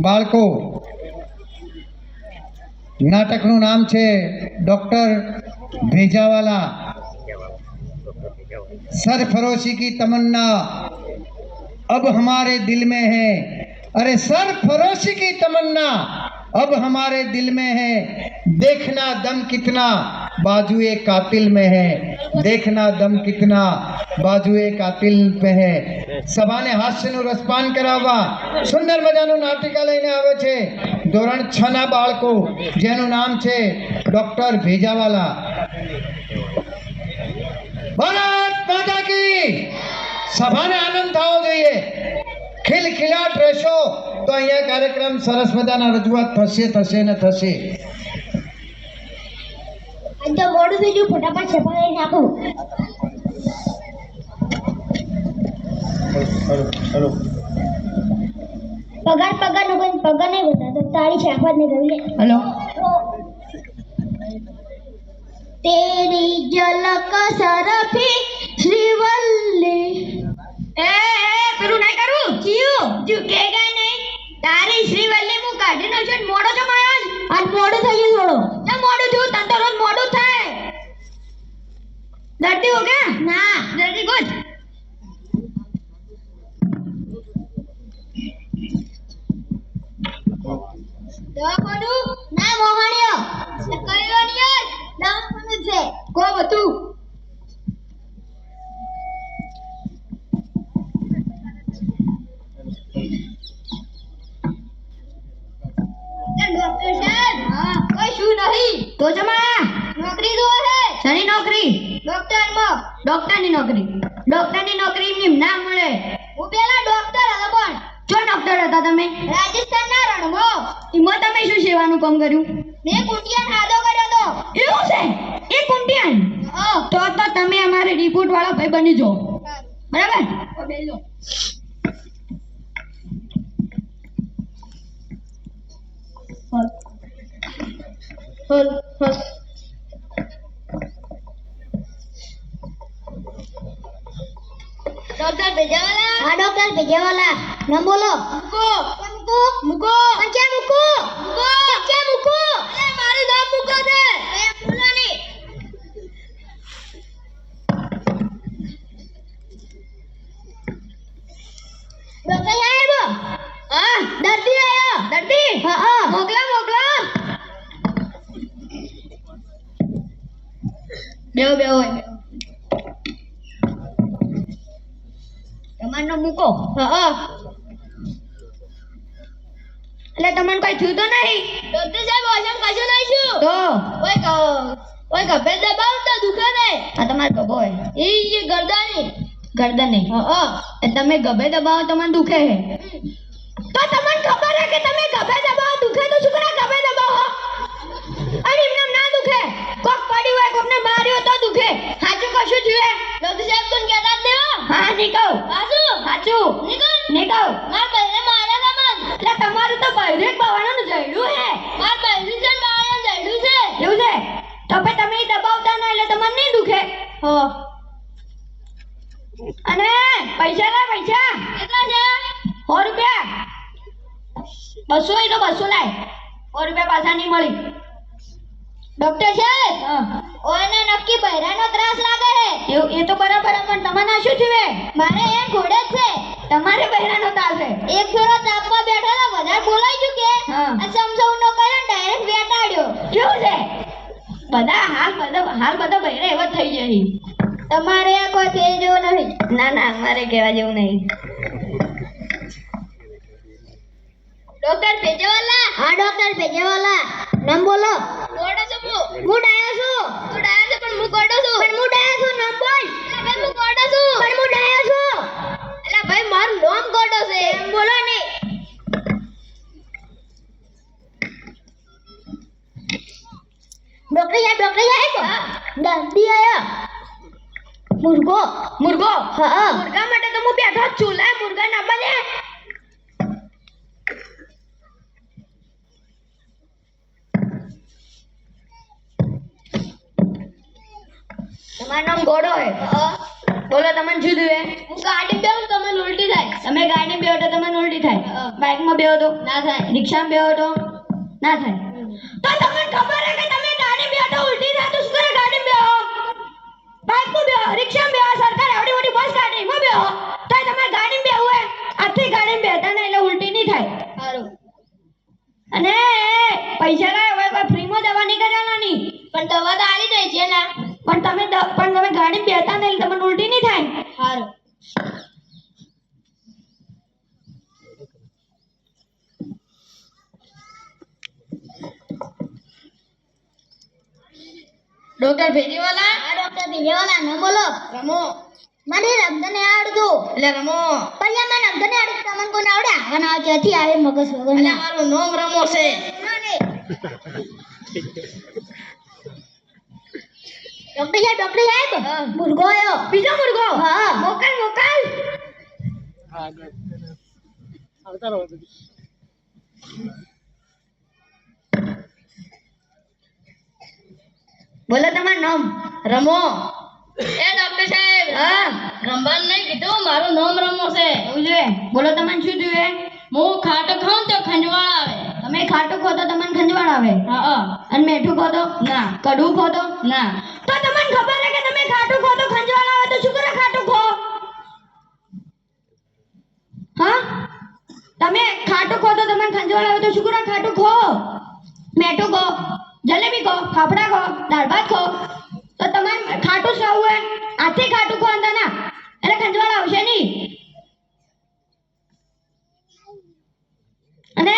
બાળકો નાટકનું નામ છે ડॉक्टर भेजावाला। सरफरोशी की तमन्ना अब हमारे दिल में है। अरे सरफरोशी की तमन्ना अब हमारे दिल में है। देखना दम कितना बाजुए कातिल में है। देखना दम कितना बाजुए कातिल पे है। સભાને હાસ્યનું રસપાન કરાવવા સુંદર મજાનું નાટિકા લઈને આવે છે ધોરણ 6 ના બાળકો, જેનું નામ છે ડॉक्टर भेजावाला। ભારત માતા કી। સભાને આનંદ થવો જોઈએ, ખિલખિલાટ રહેશો તો અહીંયા કાર્યક્રમ સરસ મજાના રજૂઆત થશે ને થશે। આજે મોડું થઈ ગયું, ફટાફટ છપાઈ નાખું। हेलो पगार नो कोई पगार नहीं बता तो तारी छापत नहीं करी। हेलो तेरी झलक सरफी श्रीवल्ली ए पेरू नहीं करू क्यों झुकेगा नहीं। तारी श्रीवल्ली मु काढी न छन मोडो छ मायाज आज मोडो થઈ ગયું થોડો ના મોડું થયું તન તો રોજ મોડું થાય। ડરતી हो क्या ना डरती कुछ દવાખાનું ના મોહણિયો કઈલો નિયર દવાખાનું છે કો બતું ડॉक्टर साहब हां कोई शू नहीं तो जमा नौकरी दो है सनी नौकरी डॉक्टर ની નોકરી એમ ના મળે। હું પેલા ડોક્ટર હતો પણ જો ડોક્ટર હતા તમે રાજસ્થાનના રણમો એમાં તમે શું સેવાનું કામ કર્યું? મેં કુંટિયાન હાદો કર્યો તો। એવું છે એ કુંટિયાન તો તમે અમારે રિપોર્ટ વાળા ભાઈ બની જો બરાબર। બેલો હલ डॉक्टर भेजावाला हाँ डॉक्टर भेजावाला नाम बोलो। मुको क्या मुको अरे मारू नाम मुको है ये बोलो नहीं। डॉक्टर साहब हां दर्दी आयो दर्दी हां मोकला बेओ તમારનો મૂકો હા એટલે તમને કોઈ થયું તો નહીં? ડોક્ટર સાહેબ ઓછમ કશું નહીં છું તો ઓય ગભે દબાવ તો દુખે ને આ તમાર ગભો હે ઈ ગરદને હા એ તમે ગભે દબાવો તો મને દુખે હે તો તમને ખબર હે કે તમે ગભે દબાવો દુખે તો શું કરા ગભે દબાવો અને એમને ના દુખે કોક પડી હોય કોકને માર્યો તો દુખે સાચું કશું જોઈએ ડોક્ટર સાહેબ કોણ કહેતા જ નહીં હા નીકળ સાચું નીકળ માર બહેને માર્યા તા મન એટલે તમારું તો બહેરે બવાણાનું જઈડું હે માર બહેરી જન બવાણાનું જઈડું છે એવું છે તો પછી તમે દબાવતા ના એટલે તમને નહીં દુખે હો અને પૈસા કેટલા છે 100 રૂપિયા 200 એ તો 200 લાય 100 રૂપિયા પાછા નહીં મળી। ડોક્ટર સાહેબ ઓને નક્કી બહેરાનો ત્રાસ લાગે હે એ તો બરાબર પણ તમને શું થયું? મારે એ ઘોડે છે તમારે બહેરાનો ત્રાસ છે। એક ફેરો તાપમાં બેઠો તો વધારે બોલાઈ ગયું કે આ સમસૌનો કરે ડાયરેક્ટ વેટાડ્યો કેવું છે બધા હાલ બધા બહેરા એવા થઈ જાય। તમારે કોઈ થઈ જેવું નહીં ના અમારે કહેવા જેવું નહીં। डॉक्टर भेजावाला हाँ डॉक्टर भेजावाला नाम बोलो। गोडो छो मु डायो छो तू डायो छो पण मु गोडो छो नाम बोल भाई मु गोडो छो पण मु डायो छो एला भाई मारू नाम गोडो छे एम बोलो ने। डॉक्टर साहब दर्दी आया मुर्गो हाँ मुर्गा માટે તો મુ બેઠો છું લા મુર્ગા ના બને તમારું નામ ગોડો હે બોલો તમને શું થયું? હું ગાડી બેહું તમને ઉલટી થાય. તમે ગાડી બેહો તો તમને ઉલટી થાય. બાઇકમાં બેહો તો ના થાય. રિક્ષામાં બેહો તો ના થાય. તો તમને ખબર હે કે તમે ગાડી બેહો તો ઉલટી થાય તો શું કરે? ગાડી બેહો, બાઇકમાં બેહો, રિક્ષામાં બેહો, સરકાર આવડી મોટી બસ ગાડીમાં બેહો તો તમે ગાડી બેહવું હે. આથી ગાડી બેહતા ને એટલે ઉલટી નહીં થાય. સારું. અને પૈસા લાય હવે કોઈ ફ્રીમાં દવા નહીં કરવાની. પણ દવા તો આલી દે છે ને. પણ તમે ગાડી બેહતા ને એટલે તમને ઉલટી નહીં થાય. સારું. ડોક્ટર ભેજીવાલા? હા ડોક્ટર ભેજીવાલા, ન બોલો. રમો. મને રમતો ને આવડતું. એટલે રમો. પણ મને રમતો ને આવડતું. તમને કોને આવડે? આવા ના ક્યાંથી આવે મગજ વગર. એટલે મારું નામ રમો છે. ડોક્ટર સાહેબ મુર્ગો આયો. બીજો મુર્ગો? હા. મોકલ. બોલો તમારું નામ? રમો. એ ડોક્ટર સાહેબ. હા. રમવાનું નહીં કીધું, મારું નામ રમો છે. એવું છે. બોલો તમને શું થયું? હું ખાટું ખાઉં તો ખંજવાળ આવે. તમે ખાટું ખો તો તમને ખંજવાળ આવે? હા. અને મીઠું ખો તો? ના. કડવું ખો તો? ના. તો તમને ખબર છે કે તમે ખાટું ખો તો ખંજવાળ આવે તો શું કરે ખાટું ખો? હા? તમે ખાટું ખો તો તમને ખંજવાળ આવે તો શું કરે ખાટું ખો? મીઠું ખો, જલેબી ખો, ફાફડા ખો, દાળ ભાત ખો તો તમારે ખાટું ખાવું હે. આથી ખાટું ખો અંદર ના એટલે ખંજવાળ આવશે નહીં. અને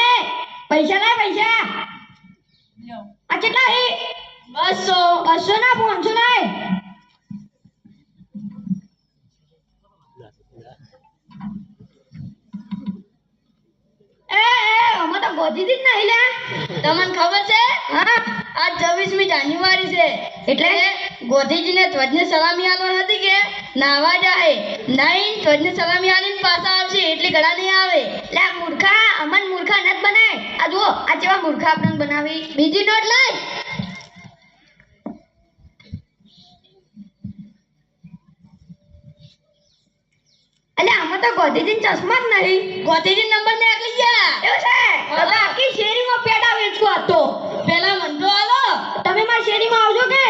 પૈસા લાય પૈસા. આ કેટલા હે? 200 ના 500 લાય. અમે તો ગોધીથી જ નહીં લે. તમને ખબર છે? હા. આજ 26મી જાન્યુઆરી છે એટલે ગોધીજીને ધ્વજને સલામી આલવાની હતી કે નાવા જાય નહીં ધ્વજને સલામી આલીને પાછા આવશે એટલે ઘણા નહીં આવે. લે મૂર્ખા, અમન મૂર્ખા નત બનાય. આ જુઓ આ જેવા મૂર્ખા આપણને બનાવી. બીજી નોટ લાય. અલ્યા આમાં તો ગોધીજી ચશ્મા જ નહીં. ગોધીજી નંબર ને આટલી ગયા. એવું છે? હવે આખી શેરીમાં પેડા વેચવો હતો. પેલા મંડો આલો. તમે મારી શેરીમાં આવજો કે?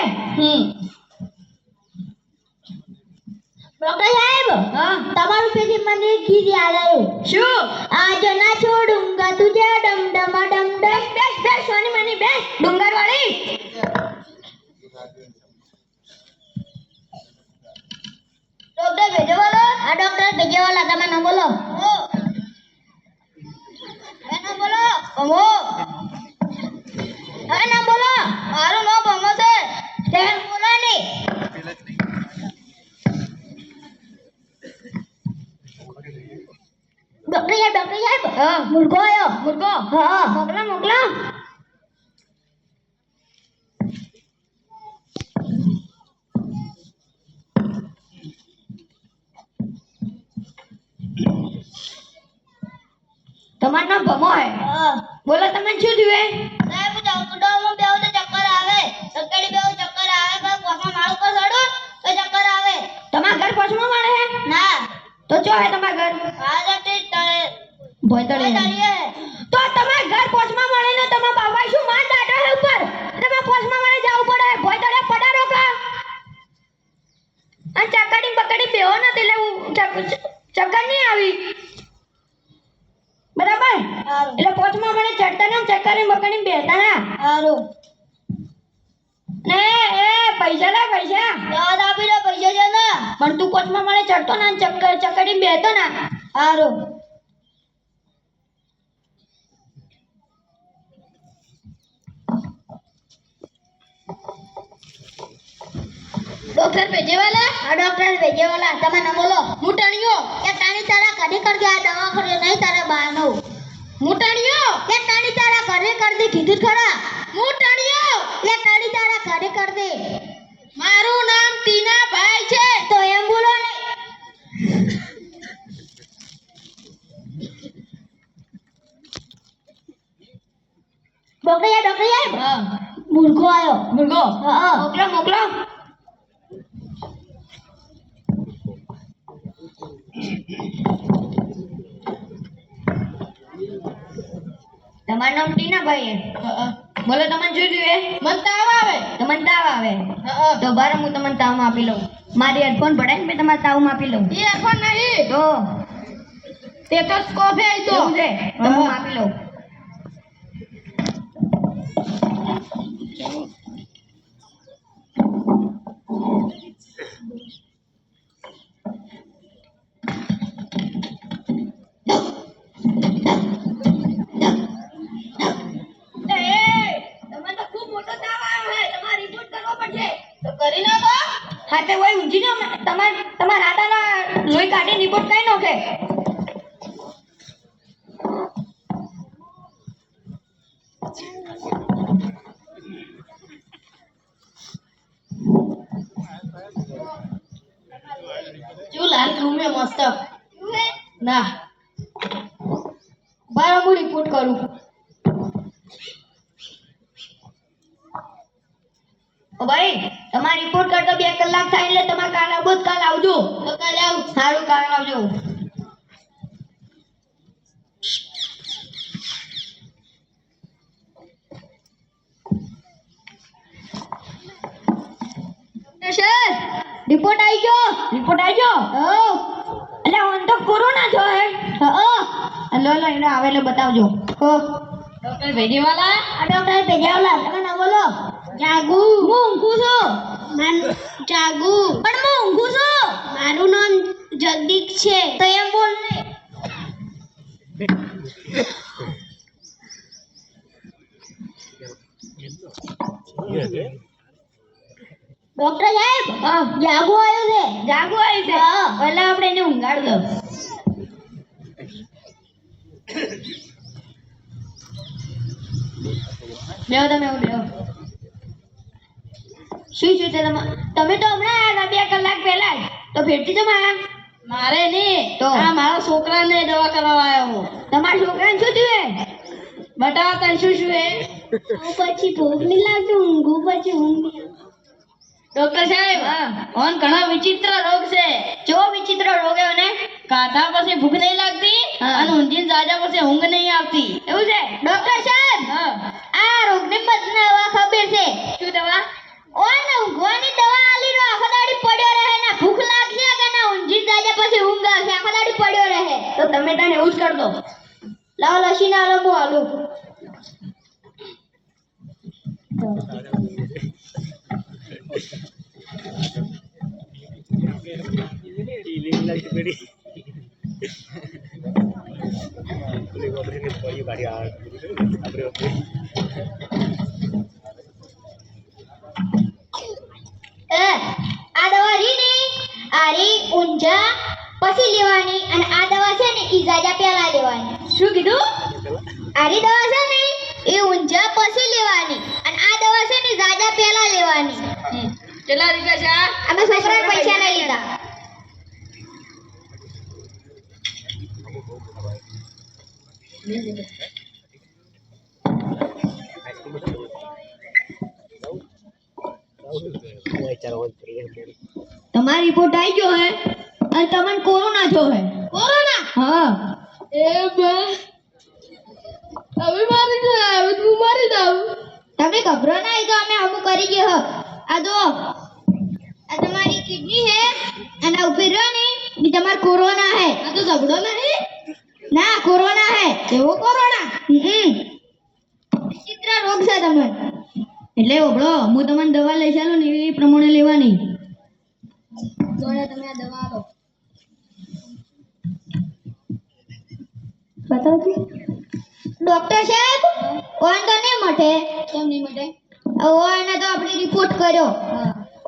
ડોક્ટર સાહેબ. હા. તમારું પેલી મને ગીત યાદ આવ્યું. શું? આજ ના છોડુંગા તુજે ડમ ડમા ડમ ડમ. બેસ સોની મની બેસ. ડુંગર વાળી. ડોક્ટર ભેજવાલા? હા ડોક્ટર ભેજવાલા, તમે ન બોલો. ના બોલો. અમો. હવે ના બોલો. મારું નામ અમો છે. તેમ બોલો ને. ડોક્ટર સાહેબ. હા. મુર્ગો આયો. મુર્ગો? હા. મોકલો. તમારું નામ ભમો હે? હા. બોલો તમને શું થયું? સાહેબ ચક્કરમાં બેહો તો ચક્કર આવે. સક્કડી બેહો ચક્કર આવે. પણ પોસમાં માળ ઉપર ચડો તો ચક્કર આવે. તમારા ઘર પોસમાં માળે હે? ના. તો જો હે તમારા ઘર? હાજતે તળે. ભોયતળીએ. તો તમારા ઘર પોસમાં માળે ને તમારા બાબા શું માર દાટો હે ઉપર? તમે પોસમાં માળે જાવું પડે. ભોયતળે પડારો કા? અને ચક્કડી બકડી બેહો ને એટલે ચક્કર નહીં આવી. બરાબર? એટલે પોચમાં મને ચડતા ને ચક્કરી બકડી બેહતા ના. સારું. ને એ પૈસા લા પૈસા. યાદ આપી દો પૈસા છે ને. પણ તું પોચમાં મને ચડતો ના ચક્કડી બેહતો ના. સારું. ડોક્ટર ભેજવાલા? હા ડોક્ટર ભેજવાલા, તમે ન બોલો. મુટાણીઓ કે તાણી તારા ઘરે કરજે આ દવાખાને નહીં તારા બાનો. મુટાણીઓ કે તાણી તારા ઘરે કર દે કીધું ખરા. મુટાણીઓ કે તાણી તારા ઘરે કર દે. મારું નામ ટીના ભાઈ છે. તો એમ બોલો ને. ડોક્ટર સાહેબ. હા. મુર્ગો આયો. મુર્ગો? હા. મોકલો. તમારું નામ ટીનાભાઈ બોલો તમને શું જોઈએ? મને તાવ આવે. તમને તાવ આવે? તો બાર હું તમને તાવમાં આપી લઉં. મારી હેડફોન પડાય મેં તમારા તાવમાં આપી લઉં. એ હેડફોન નહીં તો સ્ટેથોસ્કોપ હે તો છે તો હું આપી લઉં. હા તે હોય ઊંઘી જાઓ તમારા આટાના લોહી કાઢી રિપોર્ટ કઈ નોખે. જો લાલ રૂમે મસ્ત ના બાર હું રિપોર્ટ કરું. ઓ ભાઈ તમારા રિપોર્ટ કરતો 2 કલાક થાય એટલે તમારે કાલ આવજો. કાલ આવજો. તો કાલે આવું. સારું કાલ આવજો. સર રિપોર્ટ આવી ગયો. રિપોર્ટ આવી ગયો? એટલે ઓન તો કોરોના છો હે. લો એને આવે એટલે બતાવજો. ડોક્ટર ભેજીવાલા. ડોક્ટર ભેજીવાલા તમે નામ બોલો. જાગુ. હું ઊંઘું છું. જાગુ પણ હું ઊંઘું છું. મારું નામ જગદીશ છે. તો એમ બોલ ને. ડોક્ટર સાહેબ જાગુ આવ્યું છે. જાગુ આવ્યું છે એટલે આપણે એને ઊંઘાડ દો. બેહો તમે બેહો. શું છે તમે તો હમણાં આવ્યા 2 કલાક પહેલા તો ફેરથી જમા આવ્યા. મારે નહીં તો આ મારા છોકરાને દવા કરાવવા આવ્યો હું. તમારા છોકરાને શું થયું? બતાવો તને શું શું હે. પછી ભૂખ નહીં લાગતી ઊંઘું પછી ઊંઘ. ડોક્ટર સાહેબ ઓન ઘણા વિચિત્ર રોગ છે. જો વિચિત્ર રોગ હે ને કાઢા પછી ભૂખ નહીં લાગતી અને ઊંઘીને જાજા પછી ઊંઘ નહીં આવતી એવું છે. ડોક્ટર સાહેબ આ રોગની દવા ખબર છે. શું દવા? ઓન ઊંઘવાની દવા આલી રો આખો દાડી પડ્યો રહે ને ભૂખ લાગશે કે ના ઊંઘી જાજા પછી ઊંઘ આવશે આખો દાડી પડ્યો રહે. તો તમે તને એવું જ કર દો. લાવ લસીને આલો હું આલું. આ દવા રીની આરી ઊંઝા પછી લેવાની અને આ દવા છે ને ઈ જાજા પહેલા લેવાની. શું કીધું? આરી દવા છે ને એ ઊંઝા પછી લેવાની અને આ દવા છે ને જાજા પહેલા લેવાની. કેટલા રૂપિયા છે? અમે છોકરાને પૈસા લઈ લીધા. તમારી રિપોર્ટ આવી ગયો હે અને તમને કોરોના છો હે. કોરોના? હા. એ બે હવે મારી જાય હવે તું મારી જાવ. તમે ગભરો ના તો અમે હમું કરી ગયો. આ દો આ તમારી કિડની હે અને ઉભી રહ્યો ને ઈ તમાર કોરોના હે. આ તો ઝઘડો નહીં ના કોરોના હે. એવો કોરોના? વિચિત્ર રોગ છે તમને એટલે ઓબળો હું તમને દવા લઈ ચાલું ને એ પ્રમાણે લેવાની. દોડા તમે આ દવા આપો. બતાવજો. ડોક્ટર સાહેબ ઓન તો નહીં મટે. કેમ નહીં મટે? ઓને તો આપણે રિપોર્ટ કર્યો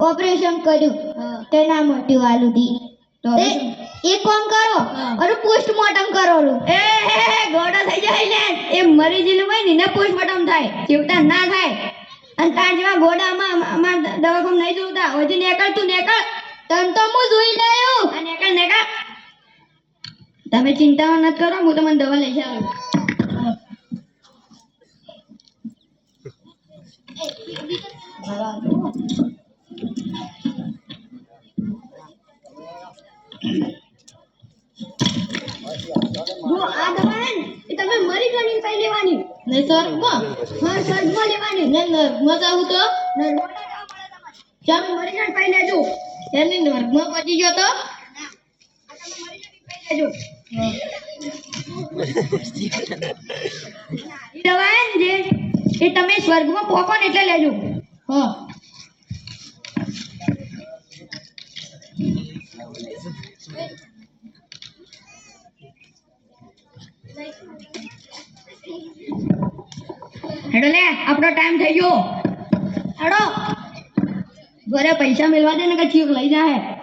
ઓપરેશન કર્યું તે ના મટ્યું આલુદી. તો એક કામ કરો અરે પોસ્ટમોર્ટમ કરો. એ ગોડો થઈ જાય ને એ મરી ગયેલું હોય ને પોસ્ટમોર્ટમ થાય ચેવતા ના થાય. અને તાર જેવા ગોડામાં અમાર દવાખાનું નહીં જોતા હજી નેકળ તન તો હું જોઈ લઉં. આ નેકળ તમે ચિંતા ન કરો હું તમને દવા લઈ જાઉં. જો આ દવા હે ને એ તમે મરી ગઈ કઈ લેવાની ને સ્વર્ગમાં હા સ્વર્ગમાં લેવાની ને નર્કમાં જાવું તો ચાલ મરી જાય પહેલા જો એમની નર્કમાં પહોંચી ગયો તો દવા જે એ તમે સ્વર્ગમાં પહોંચો ને એટલે લેજો હા હેડો લે આપણો ટાઈમ થઈ ગયો હેડો ઘરે પૈસા મેળવા દે ને કે ચીક લઈ જાય